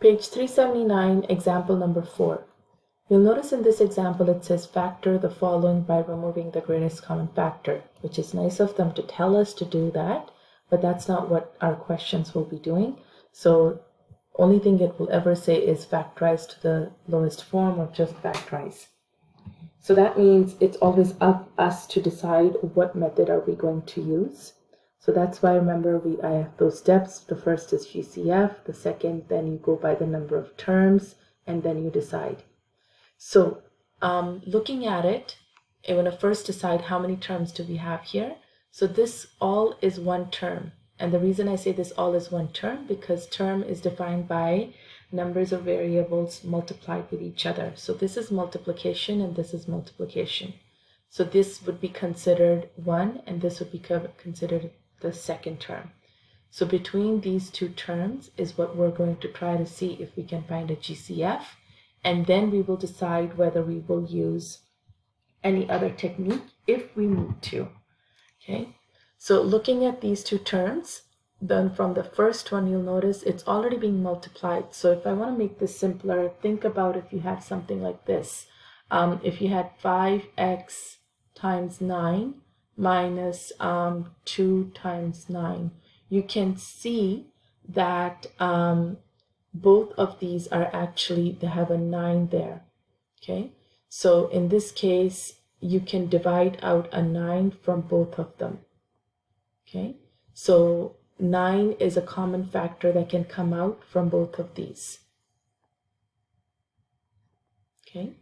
Page 379, example number 4. You'll notice in this example it says factor the following by removing the greatest common factor, which is nice of them to tell us to do that, but that's not what our questions will be doing. So only thing it will ever say is factorize to the lowest form or just factorize. So that means it's always up us to decide what method are we going to use. So that's why, remember, I have those steps. The first is GCF, the second, then you go by the number of terms, and then you decide. So looking at it, I want to first decide how many terms do we have here. So this all is one term. And the reason I say this all is one term, because term is defined by numbers of variables multiplied with each other. So this is multiplication and this is multiplication. So this would be considered one and this would be considered the second term. So between these two terms is what we're going to try to see if we can find a GCF, and then we will decide whether we will use any other technique if we need to. Okay, so looking at these two terms, then from the first one you'll notice it's already being multiplied. So if I want to make this simpler, think about if you had something like this. If you had 5x times 9 minus 2 times 9, you can see that both of these are actually, they have a 9 there. Okay, so in this case you can divide out a 9 from both of them. Okay, so 9 is a common factor that can come out from both of these. Okay,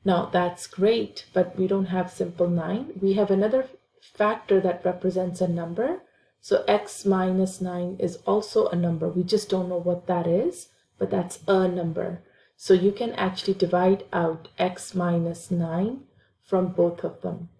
now that's great, but we don't have simple 9. We have another factor that represents a number. So x minus 9 is also a number. We just don't know what that is, but that's a number. So you can actually divide out x minus 9 from both of them.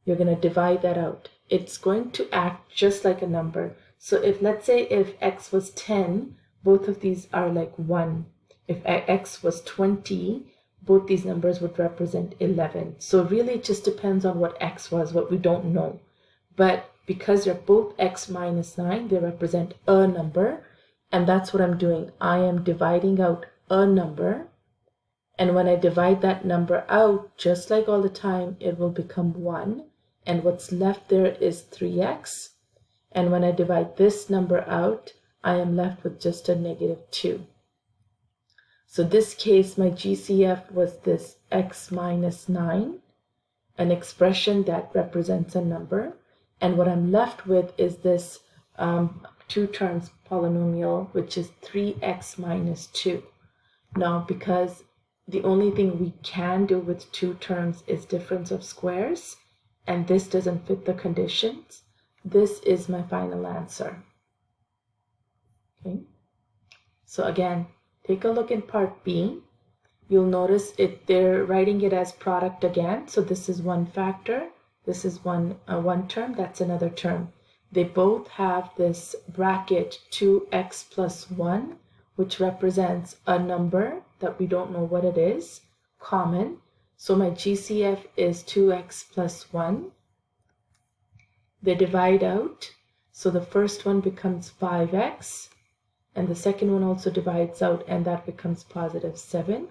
You're going to divide that out. It's going to act just like a number. So if, let's say if x was 10, both of these are like 1. If x was 20, both these numbers would represent 11. So really it just depends on what x was, what we don't know. But because they're both x minus 9, they represent a number. And that's what I'm doing. I am dividing out a number. And when I divide that number out, just like all the time, it will become 1. And what's left there is 3x. And when I divide this number out, I am left with just a negative 2. So this case, my GCF was this x minus 9, an expression that represents a number. And what I'm left with is this two terms polynomial, which is 3x minus 2. Now, because the only thing we can do with two terms is difference of squares, and this doesn't fit the conditions, this is my final answer. Okay. So again, take a look in part B. You'll notice they're writing it as product again. So this is one factor. This is one term. That's another term. They both have this bracket 2x plus 1, which represents a number that we don't know what it is, common. So my GCF is 2x plus 1. They divide out. So the first one becomes 5x. And the second one also divides out, and that becomes positive 7.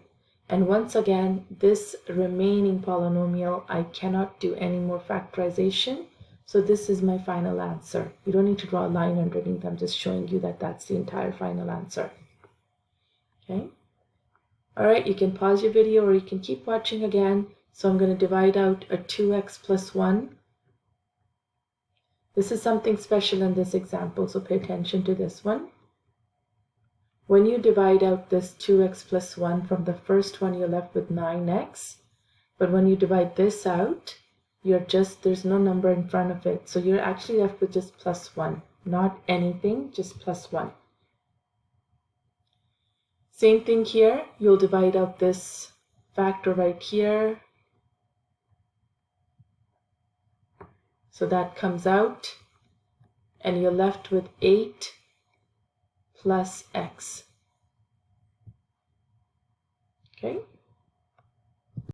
And once again, this remaining polynomial, I cannot do any more factorization. So this is my final answer. You don't need to draw a line underneath. I'm just showing you that that's the entire final answer. Okay. All right, you can pause your video or you can keep watching again. So I'm going to divide out a 2x plus 1. This is something special in this example, so pay attention to this one. When you divide out this 2x plus 1 from the first one, you're left with 9x. But when you divide this out, there's no number in front of it. So you're actually left with just plus 1. Not anything, just plus 1. Same thing here. You'll divide out this factor right here. So that comes out. And you're left with 8 plus x. Okay,